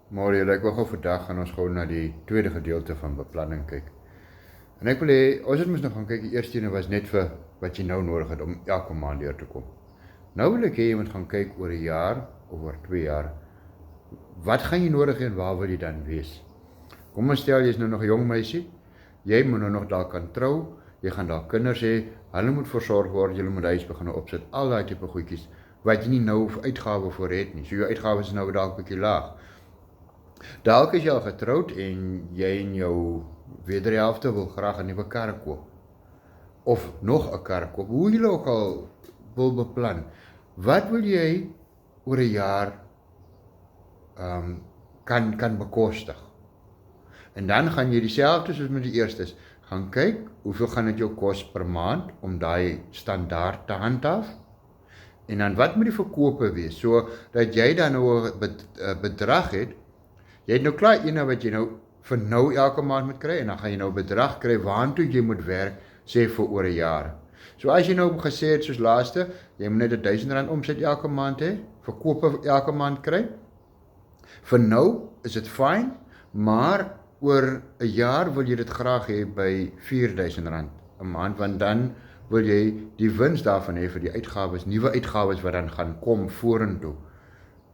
Maar julle, ek wil gou vandag gaan ons gou na die tweede gedeelte van beplanning kyk. En ek wil hê, ons het mos nog gaan kyk, die eerste ene was net vir wat jy nou nodig het om elke maand deur te kom. Nou wil ek hê jy moet gaan kyk oor 'n jaar of oor 2 jaar. Wat gaan jy nodig hê en waar wil jy dan wees? Kom ons stel jy is nou nog 'n jong meisie, jy moet nou nog daar kan trou, jy gaan daar kinders hê, hulle moet versorg word, jy moet huis begin opsit, al daai tipe goedjies wat jy nie nou uitgawe vir het nie. So jou uitgawes is nou dalk 'n bietjie laag. Dalk is jy al getroud en jy en jou wederhelfte wil graag 'n nuwe kar koop. Of nog 'n kar koop. Hoe jy ook al wil beplan. Wat wil jy oor 'n jaar kan bekostig? En dan gaan jy dieselfde soos met die eerstes gaan kyk, hoeveel gaan dit jou kos per maand om daai standaard te handhaaf? En dan wat moet die verkope wees, so dat jy dan nou 'n bedrag het. Jy het nou klaar ene wat jy nou vir nou elke maand moet kry, en dan gaan jy nou bedrag kry waantoe jy moet werk, sê vir oor 'n jaar. So as jy nou gesê het soos laaste, jy moet net R1000 omset elke maand hê, verkope elke maand kry. Vir nou is dit fyn, maar oor 'n jaar wil jy dit graag hê by R4000 'n maand, want dan wil jy die wins daarvan hê vir die uitgawes, nuwe uitgawes wat dan gaan kom vorentoe.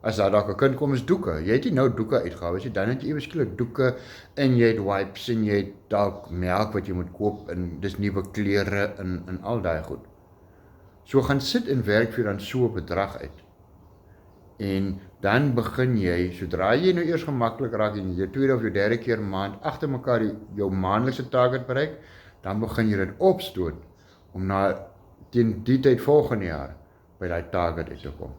As daar dalk 'n kind kom is doeke. Jy het nie nou doeke uitgawes nie, dan het jy eweskielik doeke en jy het wipes en jy het dalk melk wat jy moet koop en dis nuwe klere en al daai goed. So gaan sit en werk vir dan so 'n bedrag uit. En dan begin jy, sodra jy nou eers gemaklik raak en jy tweede of jou derde keer maand agter mekaar jou maandelikse target bereik, dan begin jy dit opstoot om teen die tyd volgende jaar by daai target uit te kom.